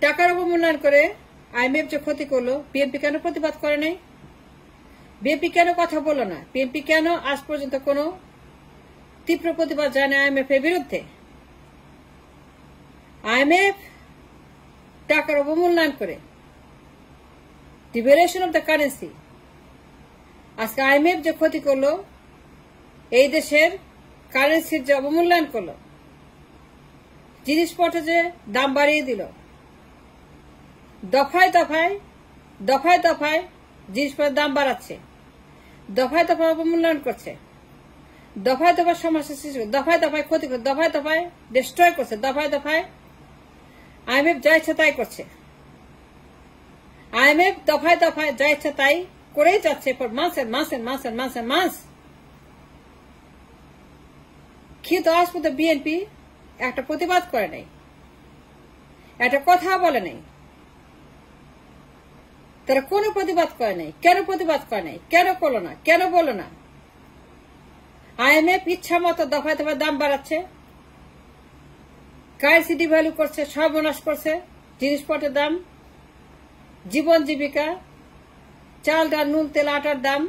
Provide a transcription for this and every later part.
টাকার অবমূল্যায়ন করে আইএমএফ যে ক্ষতি করলো, বিএনপি কেন প্রতিবাদ করে নাই? বিএনপি কেন কথা বলল না? বিএনপি কেন আজ পর্যন্ত কোন তীব্র প্রতিবাদ জানায় আইএমএফ এর বিরুদ্ধে? আইএমএফ টাকার অবমূল্যায়ন করে ডিভ্যালুয়েশন অফ দ্য কারেন্সি, আজকে আইএমএফ যে ক্ষতি করলো, এই দেশের কারেন্সির যে অবমূল্যায়ন করলো, জিনিসপত্র যে দাম বাড়িয়ে দিল, দফায় দফায় দফায় দফায় জিনিসপত্রের দাম বাড়াচ্ছে, দফায় দফায় অবমূল্যায়ন করছে, দফায় দফায় সমস্যা সৃষ্টি করছে, দফায় দফায় ক্ষতি করছে, দফায় দফায় ডিস্ট্রয় করছে, দফায় দফায় আইএমএফ যা ইচ্ছা তাই করছে। আইএমএফ দফায় দফায় যা ইচ্ছা তাই করেই যাচ্ছে ফর মাস এন্ড মাস এন্ড মাস এন্ড মাস এন্ড মাস। কিন্তু আজ পর্যন্ত বিএনপি একটা প্রতিবাদ করে নাই, একটা কথা বলে নাই, তারা কোনো প্রতিবাদ করে নাই। কেন প্রতিবাদ করে নাই? কেন করলো না? কেন বললো না? আইএমএফ ইচ্ছা মতো দফায় দফায় দাম বাড়াচ্ছে, কারেন্সি ডিভ্যালু করছে, সর্বনাশ করছে, জিনিসপত্রের দাম, জীবন জীবিকা, চাল ডাল নুন তেল আটার দাম,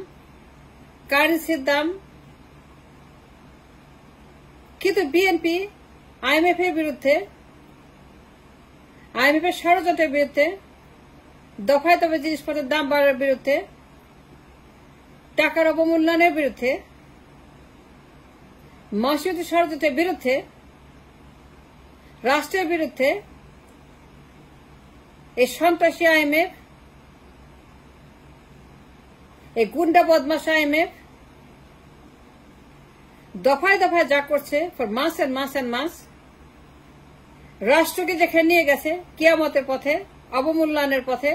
কারেন্সির দাম। কিন্তু বিএনপি আইএমএফ এর বিরুদ্ধে, আইএমএফ এর ষড়যন্ত্রের বিরুদ্ধে, দফায় দফায় জিনিসপত্রের দাম বাড়ার বিরুদ্ধে, টাকার অবমূল্যায়নের বিরুদ্ধে, মহাসচিব ষড়যন্ত্রের বিরুদ্ধে, রাষ্ট্রের বিরুদ্ধে এই সন্ত্রাসী আইএমএফ, এই গুন্ডা বদমাশ আইএমএফ দফায় দফায় যা করছে ফর মাস এন্ড মাস এন্ড মাস, রাষ্ট্রকে যেখানে নিয়ে গেছে কিয়ামতের পথে, অবমূল্যায়নের পথে।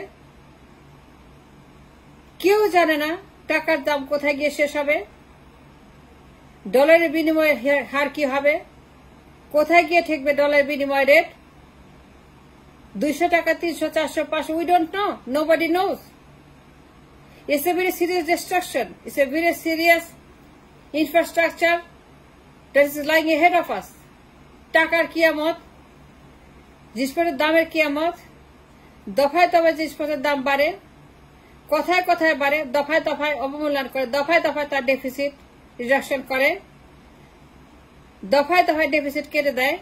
কেউ জানে না টাকার দাম কোথায় গিয়ে শেষ হবে, ডলারের বিনিময়ের হার কি হবে, কোথায় গিয়ে ঠেকবে ডলারের বিনিময় রেট, 200 টাকা, 300, 400, 500, we don't know, nobody knows. It's a very serious destruction, it's a very serious infrastructure that is lying ahead of us. টাকার কিয়ামত, জিনিসপত্রের দামের কিয়ামত, দফায় দফায় জিনিসপত্রের দাম বাড়ে, কথায় কথায় বাড়ে, দফায় দফায় অবমূল্যায়ন করে, দফায় দফায় তার ডেফিসিট রিডাকশন করে, দফায় দফায় ডেফিসিট কেটে দেয়,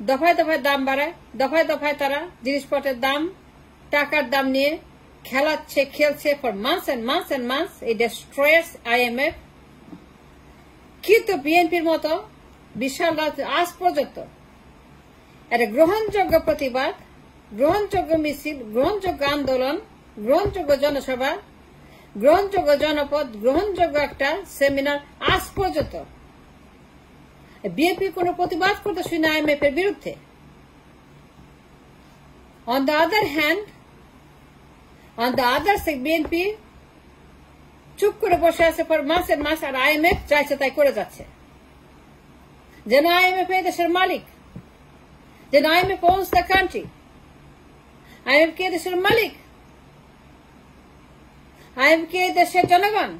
দফায় দফায় দাম বাড়ায়, দফায় দফায় তারা জিনিসপত্রের দাম, টাকার দাম নিয়ে খেলাচ্ছে, খেলছে ফর মাস এন্ড মাস এন্ড মাস। এই ডেস্ট্রয়ার্স আইএমএফ। কিন্তু বিএনপির মতো বিশাল আজ পর্যন্ত একটা গ্রহণযোগ্য প্রতিবাদ, গ্রহণযোগ্য মিছিল, গ্রহণযোগ্য আন্দোলন, গ্রহণযোগ্য জনসভা, গ্রহণযোগ্য জনপদ, গ্রহণযোগ্য একটা সেমিনার আজ পর্যন্ত বিএনপি কোন প্রতিবাদ করতে শুনে আইএমএফ এর বিরুদ্ধে। On the other hand, on the other side BNP চুপ করে বসে আছে পর মাস এর মাস, আর আইএমএফ চাইছে তাই করে যাচ্ছে। যেন আইএমএফ এই দেশের মালিক, যেন IMF owns the country. IMF কে দেশের মালিক? আইএমএফ কে দেশের জনগণ?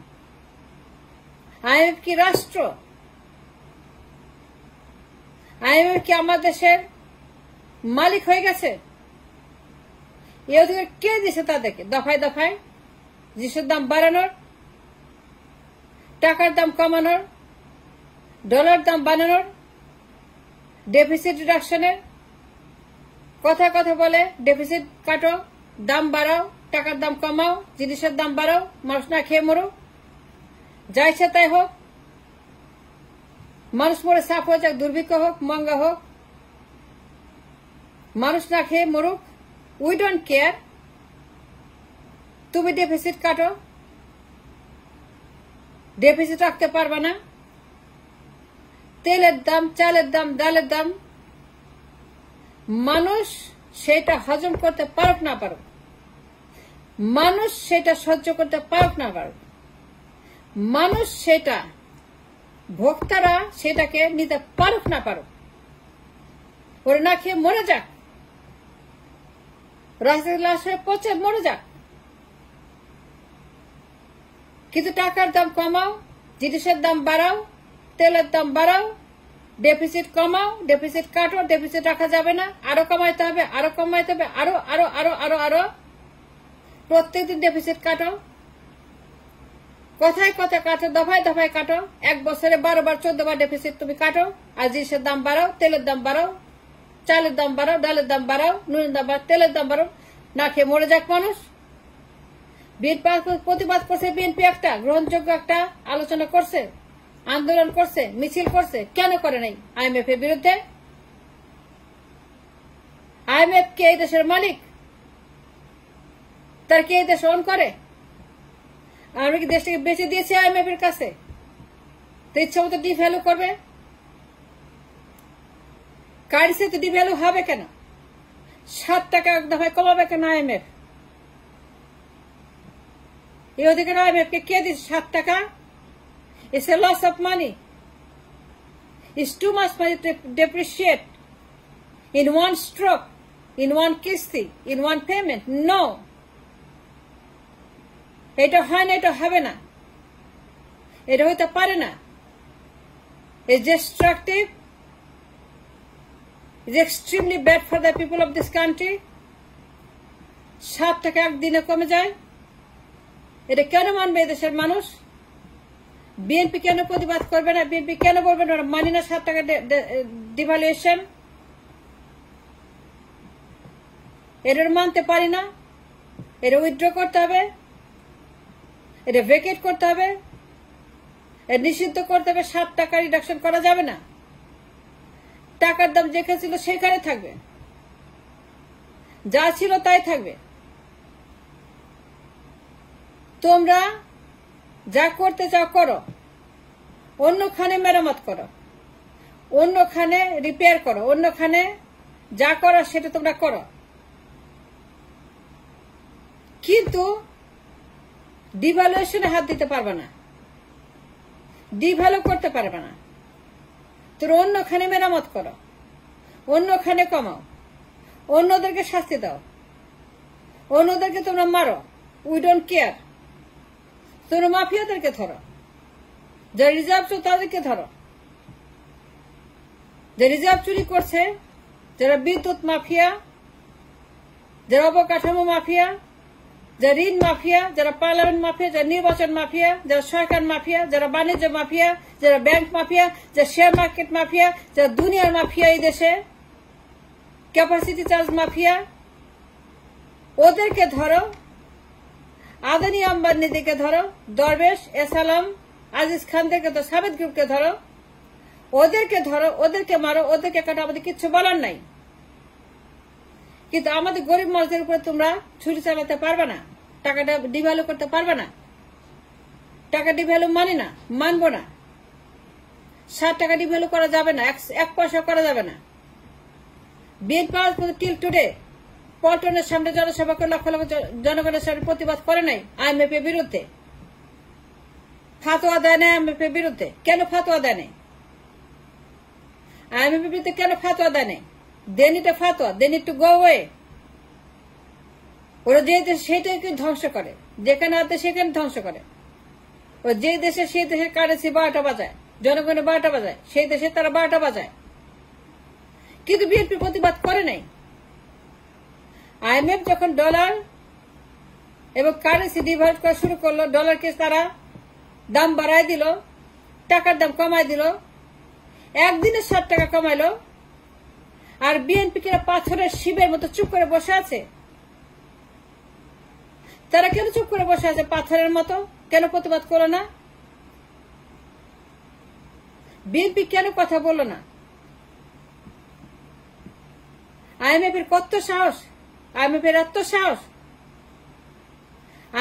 আইএমএফ কি রাষ্ট্র? আইএমএফ কি আমার দেশের মালিক হয়ে গেছে? এই অধিকার কে দিয়েছে তাদেরকে দফায় দফায় জিনিসের দাম বাড়ানোর, টাকার দাম কমানোর, ডলার দাম বাড়ানোর, ডেফিসিট রিডাকশনের? কথা কথা বলে ডেফিসিট কাটো, দাম বাড়াও, টাকার দাম কমাও, জিনিসের দাম বাড়াও, মানুষ না খেয়ে মরুক, যা ইচ্ছা তাই হোক, মানুষ মরে সাফ হয়ে যাক, দুর্ভিক্ষ হোক, মঙ্গা হোক, মানুষ না খেয়ে মরুক, উই ডোন্ট কেয়ার। তুমি ডেফিসিট কাটো, ডেফিসিট রাখতে পারবে না। তেলের দাম, চালের দাম, ডালের দাম, মানুষ সেটা হজম করতে পারুক না পারুক, মানুষ সেটা সহ্য করতে পারুক না পারুক, মানুষ সেটা, ভোক্তারা সেটাকে নিতে পারুক না পারুক, ওরা না খেয়ে মরে যাক, রাস্তায় লাশ হয়ে পচে মরে যাক। কিন্তু টাকার দাম কমাও, জিনিসের দাম বাড়াও, তেলের দাম বাড়াও, ডেফিসিট কমাও, ডেফিসিট কাটো, ডেফিসিট রাখা যাবে না, আরো কমাইতে হবে, আরো কমাইতে হবে, আরো আরো আরো আরো আরো প্রত্যেকদিন ডেফিসিট কাটো, কথায় কথায় কাটো, দফায় দফায় কাটো, এক বছরে 12 বার 14 বার ডেফিসিট তুমি কাটো। আর জিনিসের দাম বাড়াও, তেলের দাম বাড়াও, চালের দাম বাড়াও, ডালের দাম বাড়াও, নুনের দাম বাড়াও, তেলের দাম বাড়াও, না খেয়ে মরে যাক মানুষ। প্রতিবাদ করছে বিএনপি, একটা গ্রহণযোগ্য একটা আলোচনা করছে, আন্দোলন করছে, মিছিল করছে, কেন করে নাই IMF এর বিরুদ্ধে? IMF কে এই দেশের মালিক? তার কে এই দেশ অন করে? আমি কি দেশটাকে বেঁচে দিয়েছি IMF এর কাছে? তো ইচ্ছা মতো ডিভ্যালু করবে? কারেন্সি তো ডিভ্যালু হবে কেন? 7 টাকা এক দফায় কমাবে কেন IMF? এই অধিকার IMF কে দিচ্ছে 7 টাকা? It's a loss of money. It's too much money to depreciate in one stroke, in one kisti, in one payment. No. এটা হয় না, এটা হবে না, এটা হইতে পারে না। It's destructive. It's extremely bad for the people of this country. 7 টাকা একদিনে কমে যায়, এটা কেন মানবে দেশের মানুষ? বিএনপি কেন প্রতিবাদ করবে না? বিএনপি কেন বলবে না মানি না 7 টাকা ডিভ্যালুয়েশন? এটা মানতে পারি না, এটা উইথড্র করতে হবে, এটা ভেকেট করতে হবে, এটা নিষিদ্ধ করতে হবে। 7 টাকা রিডাকশন করা যাবে না। টাকার দাম যেখানে ছিল সেখানে থাকবে, যা ছিল তাই থাকবে। তোমরা যা করতে চাও করো, অন্যখানে মেরামত করো, অন্যখানে রিপেয়ার করো, অন্যখানে যা করো সেটা তোমরা করো, কিন্তু ডিভ্যালুয়েশনে হাত দিতে পারবে না, ডিভ্যালু করতে পারবে না। তোমরা অন্যখানে মেরামত করো, অন্যখানে কমাও, অন্যদেরকে শাস্তি দাও, অন্যদেরকে তোমরা মারো, উই ডোন্ট কেয়ার। তোমরা মাফিয়াদেরকে ধরো, যারা রিজার্ভ চোর তাদেরকে ধরো, যে রিজার্ভ চুরি করছে, যারা বিদ্যুৎ মাফিয়া, যারা অবকাঠামো মাফিয়া, যারা ঋণ মাফিয়া, যারা পার্লামেন্ট মাফিয়া, যারা নির্বাচন মাফিয়া, যারা সরকার মাফিয়া, যারা বাণিজ্য মাফিয়া, যারা ব্যাংক মাফিয়া, যারা শেয়ার মার্কেট মাফিয়া, যারা দুনিয়ার মাফিয়া, এই দেশে ক্যাপাসিটি চার্জ মাফিয়া, ওদেরকে ধরো। আদানি আম্বানিদেরকে ধরো, দরবেশ, এসালাম, আজিজ খানদেরকে ধরো, সাবেদ গ্রুপকে ধরো, ওদেরকে ধরো, ওদেরকে মারো, ওদেরকে কাটো, আমাদের কিচ্ছু বলার নাই। কিন্তু আমাদের গরিব মানুষদের উপরে তোমরা ছুরি চালাতে পারবে না, টাকাটা ডিভ্যালু করতে পারবে না। টাকা ডিভ্যালু মানি না, মানবো না। 7 টাকা ডিভ্যালু করা যাবে না, 1 পয়সা করা যাবে না। বিএনপি টিল টুডে পল্টনের সামনে জনসভা করে লক্ষ লক্ষ জনগণের সামনে প্রতিবাদ করে নাই IMF এর বিরুদ্ধে। ফাতোয়া দেয় না IMF এর বিরুদ্ধে। কেন ফাতোয়া দেয় নাই? IMF এর বিরুদ্ধে কেন ফাতোয়া দেয় নাই? They need a fatwa. They need to go away. ওরা যে দেশে সেটাকে ধ্বংস করে, যেখানে আছে সেখানে ধ্বংস করে। ও যে দেশে সেই দেশের কারেন্সি 12টা বাজায়, জনগণের 12টা বাজায়, সেই দেশে তারা 12টা বাজায়। কিন্তু বিএনপি প্রতিবাদ করে নাই। IMF যখন ডলার এবং কারেন্সি ডিভাইড করা শুরু করলো, ডলারকে তারা দাম বাড়ায় দিল, টাকার দাম কমায় দিল, একদিনে 7 টাকা কমাইলো। আর বিএনপি কে পাথরের শিবের মতো চুপ করে বসে আছে। তারা কেন চুপ করে বসে আছে পাথরের মতো? কেন প্রতিবাদ করলো না? বিএনপি কেন কথা বললো না? IMF এর কত সাহস, IMF এর এত সাহস,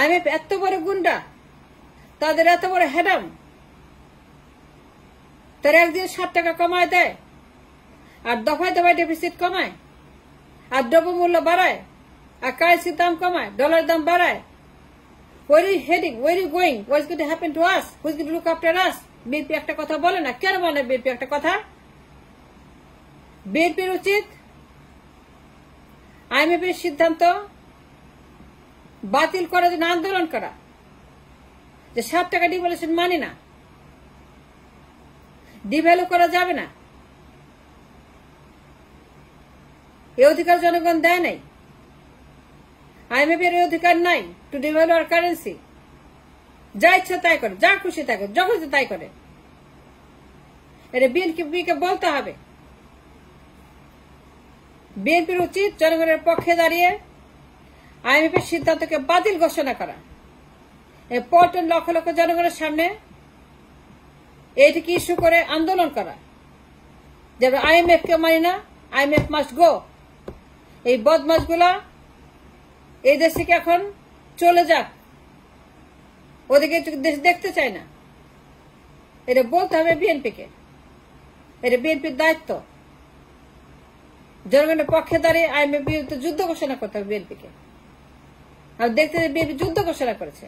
IMF এত বড় গুন্ডা, তাদের এত বড় হেডাম, তারা একদিন 7 টাকা কমায় দেয়, আর দফায় দফায় ডেফিসিট কমায়, আর দ্রব্যমূল্য বাড়ায়, আর কারেন্সির দাম কমায়, ডলার দাম বাড়ায়। Where are you heading? Where are you going? What's going to happen to us? Who's going to look after us? BNP একটা কথা বলে না। কেন বলে বিএনপি একটা কথা? বিএনপির উচিত IMF এর সিদ্ধান্ত বাতিল করার জন্য আন্দোলন করা, যে 7 টাকা ডিভ্যালুয়েশন মানি না, ডিভ্যালু করা যাবে না। এই অধিকার জনগণ দেয় নাই। IMF এর অধিকার নাই টু ডিভ্যালু আর কারেন্সি। যা ইচ্ছা তাই করে, যা খুশি তাই করে, যখন তাই করে। এটা বিএনপিকে বলতে হবে। বিএনপির উচিত জনগণের পক্ষে দাঁড়িয়ে IMF এর সিদ্ধান্তকে বাতিল ঘোষণা করা। এই পল্টন লক্ষ লক্ষ জনগণের সামনে এইটিকে ইস্যু করে আন্দোলন করা যে IMF কে মানি না, IMF মাস্ট গো। এই বদমাশগুলা এই দেশ থেকে এখন চলে যাক, ওদিকে দেশ দেখতে চায় না। এটা বলতে হবে বিএনপিকে। এটা বিএনপির দায়িত্ব। জনগণের পক্ষে দাঁড়িয়ে IMF বিরুদ্ধে যুদ্ধ ঘোষণা করতে হবে বিএনপিকে। আর দেখতে বিএনপি যুদ্ধ ঘোষণা করেছে।